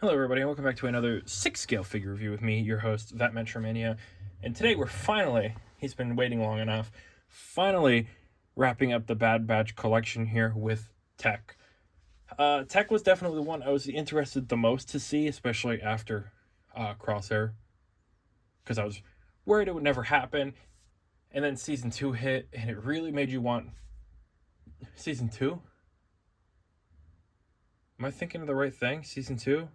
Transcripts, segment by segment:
Hello everybody and welcome back to another 6-scale figure review with me, your host, Mania. And today we're finally, he's been waiting long enough, finally wrapping up the Bad Batch collection here with Tech. Tech was definitely the one I was interested the most to see, especially after Crosshair, because I was worried it would never happen. And then Season 2 hit, and it really made you want Season 2? Am I thinking of the right thing? Season 2?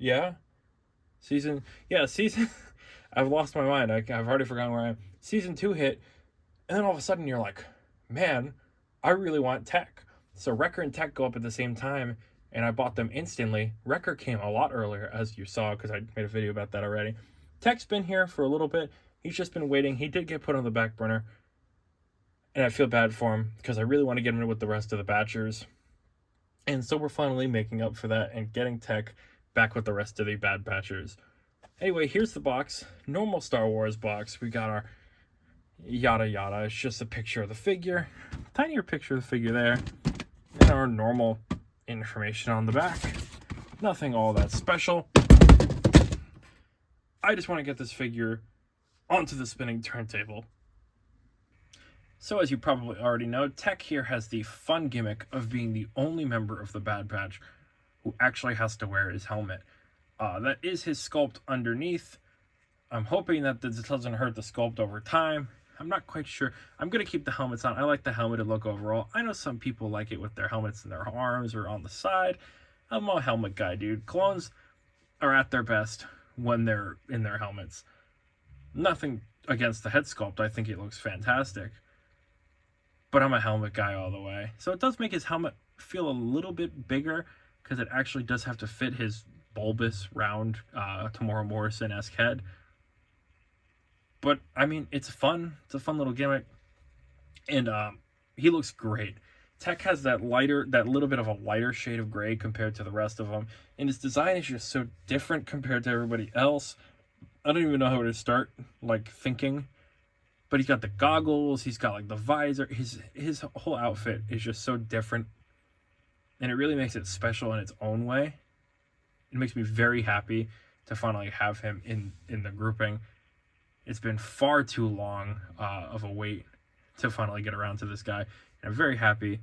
Yeah? Season... I've lost my mind. I've already forgotten where I am. Season 2 hit, and then all of a sudden you're like, man, I really want Tech. So Wrecker and Tech go up at the same time, and I bought them instantly. Wrecker came a lot earlier, as you saw, because I made a video about that already. Tech's been here for a little bit. He's just been waiting. He did get put on the back burner, and I feel bad for him, because I really want to get him in with the rest of the Batchers. And so we're finally making up for that and getting Tech back with the rest of the Bad Batchers. Anyway, here's the box. Normal Star Wars box. We got our yada yada. It's just a picture of the figure. Tinier picture of the figure there. And our normal information on the back. Nothing all that special. I just want to get this figure onto the spinning turntable. So as you probably already know, Tech here has the fun gimmick of being the only member of the Bad Batch who actually has to wear his helmet. That is his sculpt underneath. I'm hoping that this doesn't hurt the sculpt over time. I'm not quite sure. I'm going to keep the helmets on. I like the helmeted look overall. I know some people like it with their helmets in their arms or on the side. I'm a helmet guy, dude. Clones are at their best when they're in their helmets. Nothing against the head sculpt. I think it looks fantastic. But I'm a helmet guy all the way. So it does make his helmet feel a little bit bigger, because it actually does have to fit his bulbous, round, Tamora Morrison-esque head. But, I mean, it's fun. It's a fun little gimmick. And he looks great. Tech has that little bit of a lighter shade of gray compared to the rest of them. And his design is just so different compared to everybody else. I don't even know how to start, thinking. But he's got the goggles. He's got, the visor. His whole outfit is just so different. And it really makes it special in its own way. It makes me very happy to finally have him in the grouping. It's been far too long of a wait to finally get around to this guy. And I'm very happy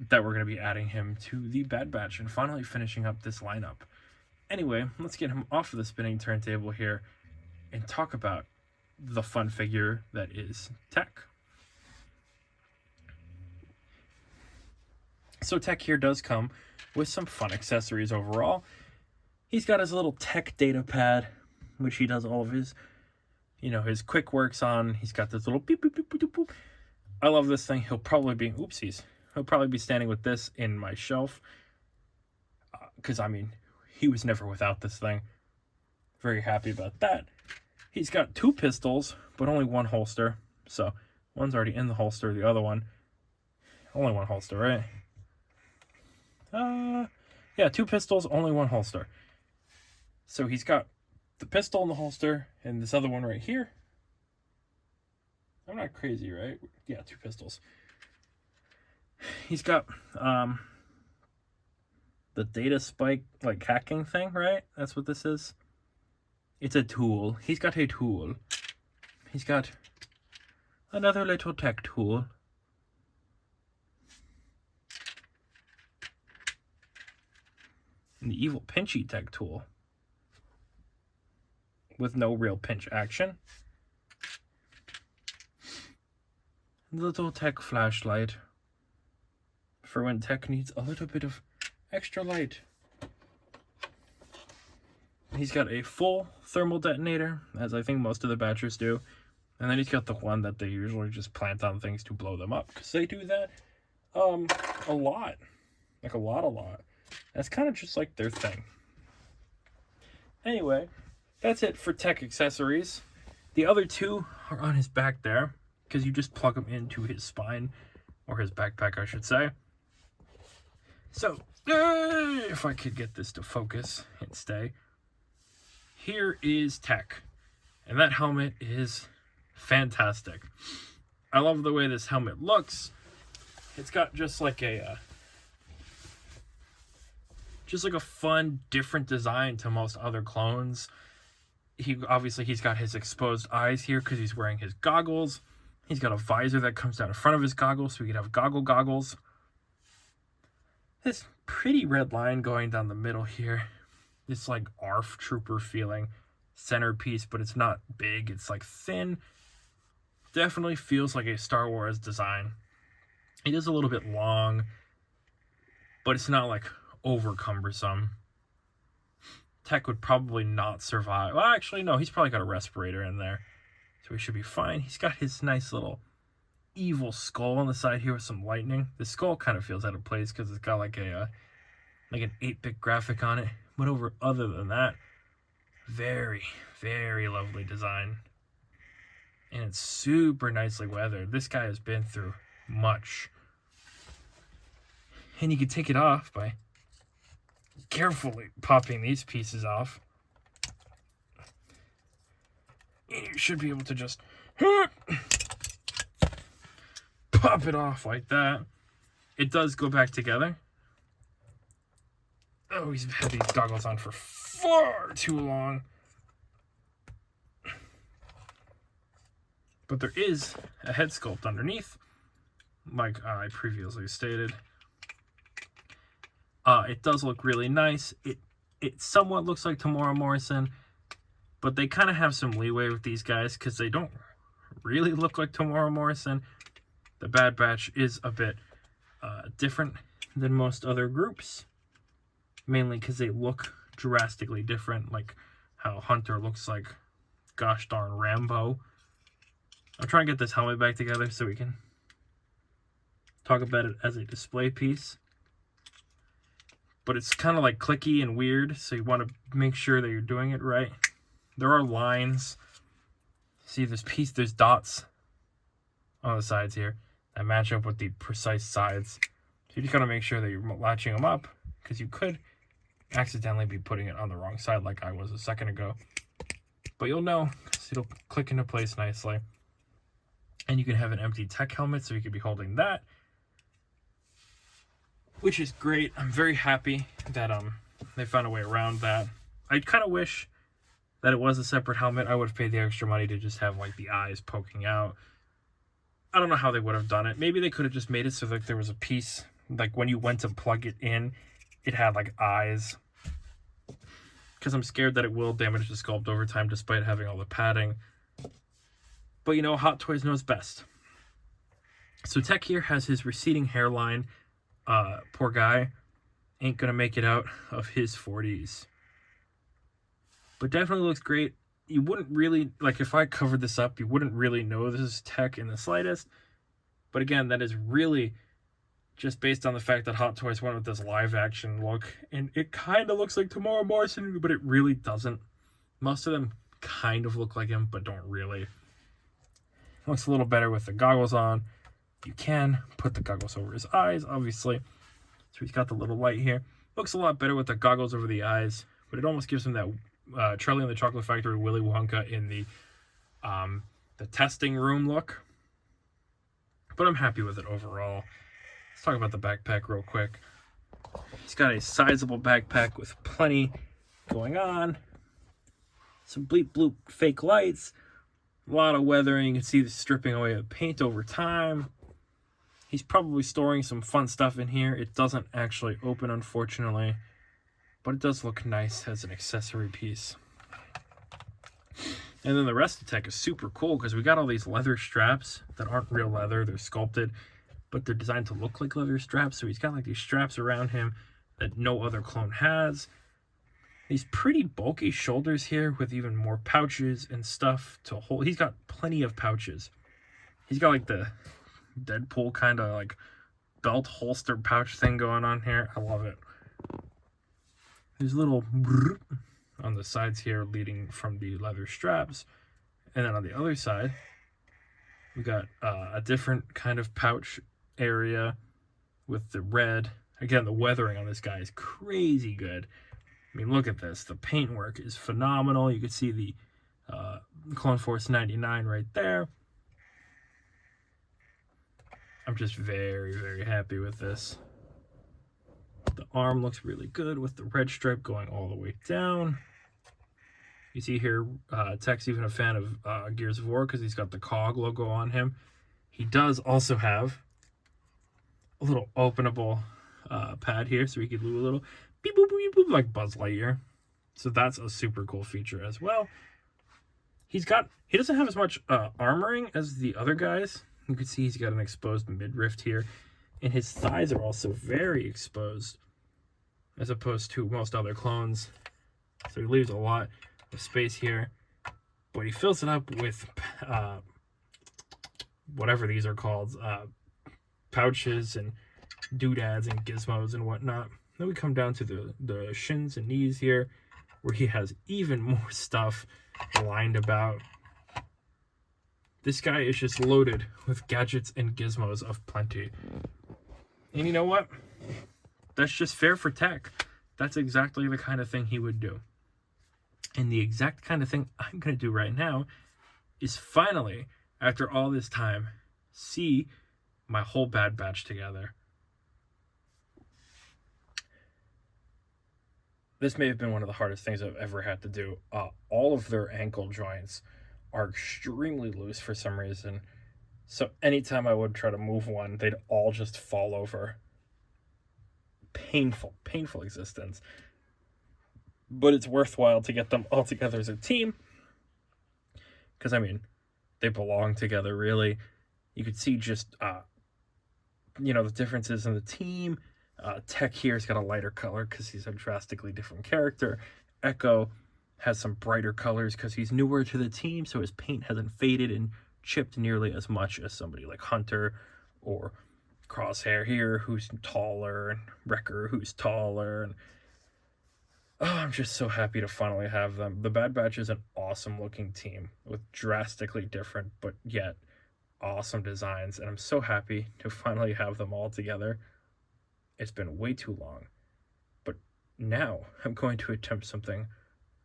that we're going to be adding him to the Bad Batch and finally finishing up this lineup. Anyway, let's get him off of the spinning turntable here and talk about the fun figure that is Tech. So Tech here does come with some fun accessories overall. He's got his little Tech data pad, which he does all of his, his quick works on. He's got this little beep, beep, beep, beep, beep. I love this thing. He'll probably be standing with this in my shelf. Because, he was never without this thing. Very happy about that. He's got 2 pistols, but only 1 holster. So, one's already in the holster. The other one, only 1 holster, right? Yeah, 2 pistols, only 1 holster. So he's got the pistol in the holster and this other one right here. I'm not crazy, right? Yeah, 2 pistols. He's got the data spike, hacking thing, right? That's what this is. It's a tool. He's got a tool. He's got another little Tech tool. And the evil pinchy Tech tool with no real pinch action. The little Tech flashlight for when Tech needs a little bit of extra light. He's got a full thermal detonator, as I think most of the Batchers do. And then he's got the one that they usually just plant on things to blow them up, because they do that a lot. A lot. That's kind of just their thing. Anyway, that's it for Tech accessories. The other 2 are on his back there, because you just plug them into his spine, or his backpack, I should say. So, if I could get this to focus and stay. Here is Tech, and that helmet is fantastic. I love the way this helmet looks. It's got just a Just like a fun, different design to most other clones. He's got his exposed eyes here because he's wearing his goggles. He's got a visor that comes down in front of his goggles, so we could have goggles. This pretty red line going down the middle here. This like ARF trooper feeling centerpiece, but it's not big. It's like thin. Definitely feels like a Star Wars design. It is a little bit long, but it's not like over cumbersome. Tech would probably not survive. Well, actually, no, he's probably got a respirator in there, so he should be fine. He's got his nice little evil skull on the side here with some lightning. The skull kind of feels out of place because it's got like an 8-bit graphic on it. But other than that, very, very lovely design. And it's super nicely weathered. This guy has been through much. And you can take it off by carefully popping these pieces off. And you should be able to just pop it off like that. It does go back together. Oh, he's had these goggles on for far too long. But there is a head sculpt underneath, like I previously stated. It does look really nice. It somewhat looks like Tamora Morrison, but they kind of have some leeway with these guys because they don't really look like Tamora Morrison. The Bad Batch is a bit different than most other groups, mainly because they look drastically different, like how Hunter looks like gosh darn Rambo. I'm trying to get this helmet back together so we can talk about it as a display piece. But it's kind of like clicky and weird, so you want to make sure that you're doing it right. There are lines. See this piece, there's dots on the sides here that match up with the precise sides. So you just got to make sure that you're latching them up, because you could accidentally be putting it on the wrong side like I was a second ago. But you'll know, because it'll click into place nicely. And you can have an empty tech helmet, so you could be holding that, which is great. I'm very happy that they found a way around that. I kind of wish that it was a separate helmet. I would have paid the extra money to just have like the eyes poking out. I don't know how they would have done it. Maybe they could have just made it so that there was a piece, like when you went to plug it in, it had like eyes. Because I'm scared that it will damage the sculpt over time despite having all the padding. But you know, Hot Toys knows best. So Tech here has his receding hairline. Poor guy. Ain't gonna make it out of his 40s. But definitely looks great. You wouldn't really, like if I covered this up, you wouldn't really know this is Tech in the slightest. But again, that is really just based on the fact that Hot Toys went with this live action look. And it kind of looks like Tamora Morrison, but it really doesn't. Most of them kind of look like him, but don't really. Looks a little better with the goggles on. You can put the goggles over his eyes, obviously. So he's got the little light here. Looks a lot better with the goggles over the eyes, but it almost gives him that Charlie and the Chocolate Factory Willy Wonka in the testing room look. But I'm happy with it overall. Let's talk about the backpack real quick. He's got a sizable backpack with plenty going on. Some bleep bloop fake lights. A lot of weathering. You can see the stripping away of paint over time. He's probably storing some fun stuff in here. It doesn't actually open, unfortunately. But it does look nice as an accessory piece. And then the rest of the tech is super cool because we got all these leather straps that aren't real leather. They're sculpted, but they're designed to look like leather straps. So he's got like these straps around him that no other clone has. These pretty bulky shoulders here with even more pouches and stuff to hold. He's got plenty of pouches. He's got like the Deadpool kind of like belt holster pouch thing going on here. I love it. There's a little on the sides here leading from the leather straps. And then on the other side, we got a different kind of pouch area with the red. Again, the weathering on this guy is crazy good. I mean, look at this. The paintwork is phenomenal. You can see the Clone Force 99 right there. I'm just very, very happy with this. The arm looks really good with the red stripe going all the way down. You see here, Tech's even a fan of Gears of War because he's got the COG logo on him. He does also have a little openable pad here, so he could do a little beep boop beep boop like Buzz Lightyear. So that's a super cool feature as well. He doesn't have as much armoring as the other guys. You can see he's got an exposed midriff here, and his thighs are also very exposed as opposed to most other clones. So he leaves a lot of space here, but he fills it up with whatever these are called, pouches and doodads and gizmos and whatnot. Then we come down to the shins and knees here, where he has even more stuff lined about. This guy is just loaded with gadgets and gizmos of plenty. And you know what? That's just fair for Tech. That's exactly the kind of thing he would do. And the exact kind of thing I'm going to do right now is finally, after all this time, see my whole Bad Batch together. This may have been one of the hardest things I've ever had to do. All of their ankle joints are extremely loose for some reason. So anytime I would try to move one, they'd all just fall over. Painful, painful existence. But it's worthwhile to get them all together as a team. Because, I mean, they belong together, really. You could see just, the differences in the team. Tech here's got a lighter color because he's a drastically different character. Echo has some brighter colors because he's newer to the team, so his paint hasn't faded and chipped nearly as much as somebody like Hunter or Crosshair here, who's taller, and Wrecker, who's taller. And I'm just so happy to finally have them. The Bad Batch is an awesome looking team with drastically different but yet awesome designs, and I'm so happy to finally have them all together. It's been way too long, but now I'm going to attempt something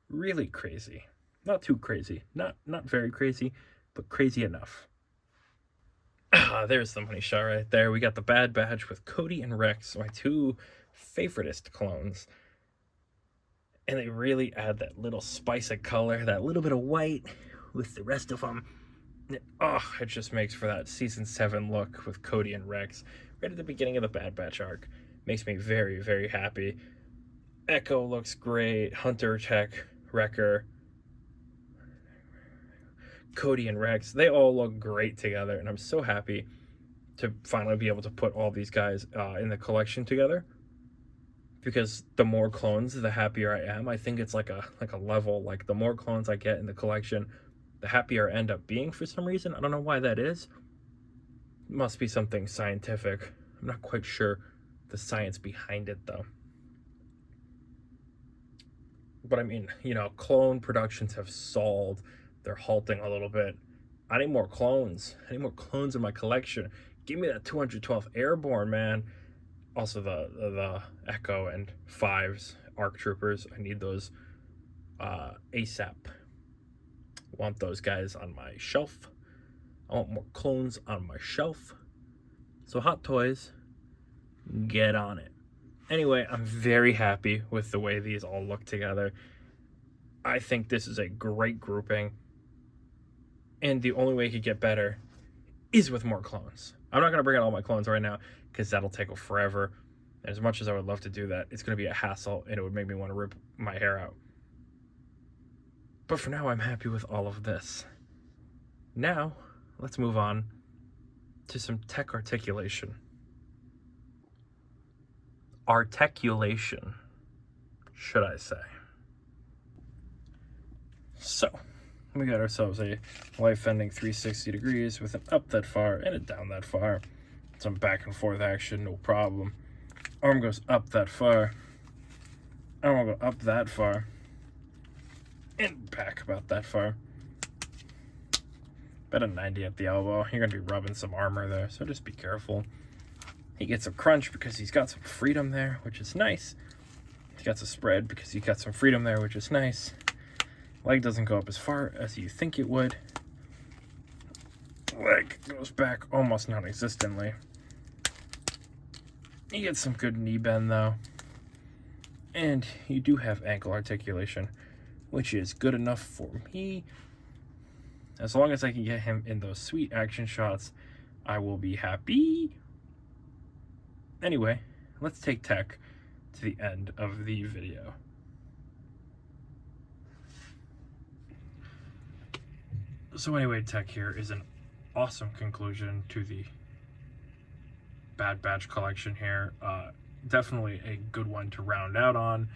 really crazy. Not too crazy, not very crazy, but crazy enough. There's the money shot right there. We got the Bad Batch with Cody and Rex, my two favoritist clones. And they really add that little spice of color, that little bit of white with the rest of them. It just makes for that Season 7 look with Cody and Rex right at the beginning of the Bad Batch arc. Makes me very, very happy. Echo looks great. Hunter, Tech, Wrecker, Cody and Rex, they all look great together, and I'm so happy to finally be able to put all these guys in the collection together. Because the more clones, the happier I am. I think it's like a level. Like the more clones I get in the collection, the happier I end up being for some reason. I don't know why that is. It must be something scientific. I'm not quite sure the science behind it though. But I mean, clone productions have stalled. They're halting a little bit. I need more clones. I need more clones in my collection. Give me that 212th Airborne, man. Also the Echo and 5s ARC Troopers. I need those ASAP. Want those guys on my shelf. I want more clones on my shelf. So Hot Toys, get on it. Anyway, I'm very happy with the way these all look together. I think this is a great grouping. And the only way it could get better is with more clones. I'm not going to bring out all my clones right now because that'll take forever. And as much as I would love to do that, it's going to be a hassle and it would make me want to rip my hair out. But for now, I'm happy with all of this. Now, let's move on to some tech articulation. Articulation, should I say. So, we got ourselves a life-ending 360 degrees with an up that far and a down that far. Some back and forth action, no problem. Arm goes up that far. Arm will go up that far. And back about that far. About a 90 at the elbow. You're going to be rubbing some armor there, so just be careful. He gets a crunch because he's got some freedom there, which is nice. He got a spread because he got some freedom there, which is nice. Leg doesn't go up as far as you think it would. Leg goes back almost non-existently. He gets some good knee bend, though. And you do have ankle articulation, which is good enough for me. As long as I can get him in those sweet action shots, I will be happy. Anyway, let's take Tech to the end of the video. So anyway, Tech here is an awesome conclusion to the Bad Batch collection here. Definitely a good one to round out on.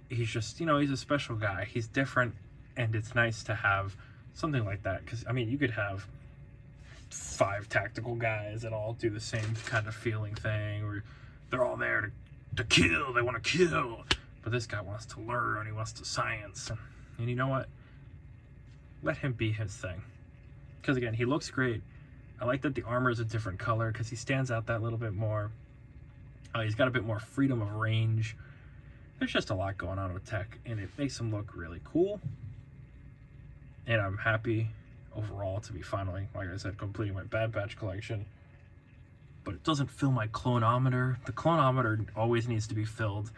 He's just, he's a special guy. He's different, and it's nice to have something like that. Because, I mean, you could have 5 tactical guys that all do the same kind of feeling thing, or they're all there to kill. They want to kill. But this guy wants to learn. He wants to science. And you know what? Let him be his thing. Because, again, he looks great. I like that the armor is a different color because he stands out that little bit more. He's got a bit more freedom of range. There's just a lot going on with Tech, and it makes him look really cool. And I'm happy overall to be finally, like I said, completing my Bad Batch collection. But it doesn't fill my clonometer. The clonometer always needs to be filled.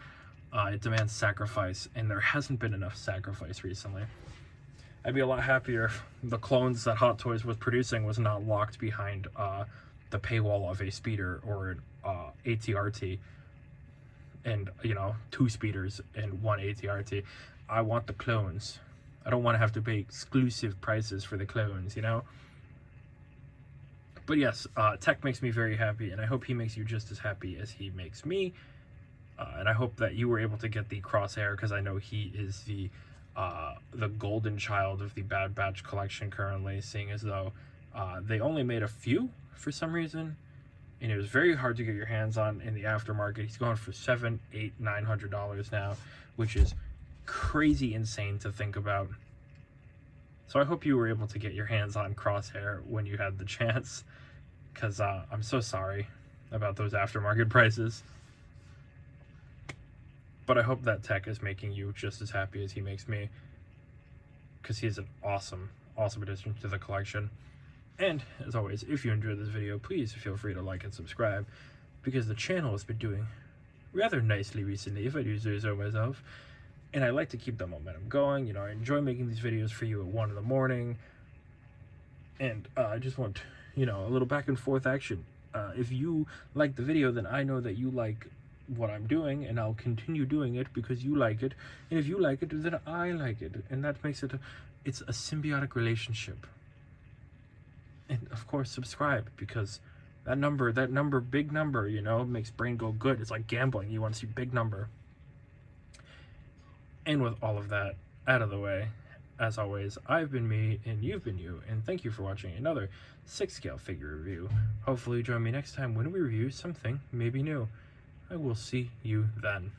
It demands sacrifice, and there hasn't been enough sacrifice recently. I'd be a lot happier if the clones that Hot Toys was producing was not locked behind the paywall of a speeder or an ATRT and, 2 speeders and 1 ATRT. I want the clones. I don't want to have to pay exclusive prices for the clones, But yes, Tech makes me very happy, and I hope he makes you just as happy as he makes me. And I hope that you were able to get the Crosshair, because I know he is the golden child of the Bad Batch collection currently, seeing as though they only made a few for some reason, and it was very hard to get your hands on in the aftermarket. He's going for $700, $800, $900 now, which is crazy insane to think about. So I hope you were able to get your hands on Crosshair when you had the chance, because I'm so sorry about those aftermarket prices. But I hope that Tech is making you just as happy as he makes me, because he's an awesome, awesome addition to the collection. And, as always, if you enjoyed this video, please feel free to like and subscribe, because the channel has been doing rather nicely recently, if I do say so myself. And I like to keep the momentum going. I enjoy making these videos for you at 1 in the morning. And I just want, a little back and forth action. If you like the video, then I know that you like what I'm doing, and I'll continue doing it because you like it. And if you like it, then I like it. And that makes it's a symbiotic relationship. And of course, subscribe, because that number, big number, makes brain go good. It's like gambling. You want to see big number. And with all of that out of the way, as always, I've been me and you've been you, and thank you for watching another 6-scale figure review. Hopefully join me next time when we review something maybe new. I will see you then.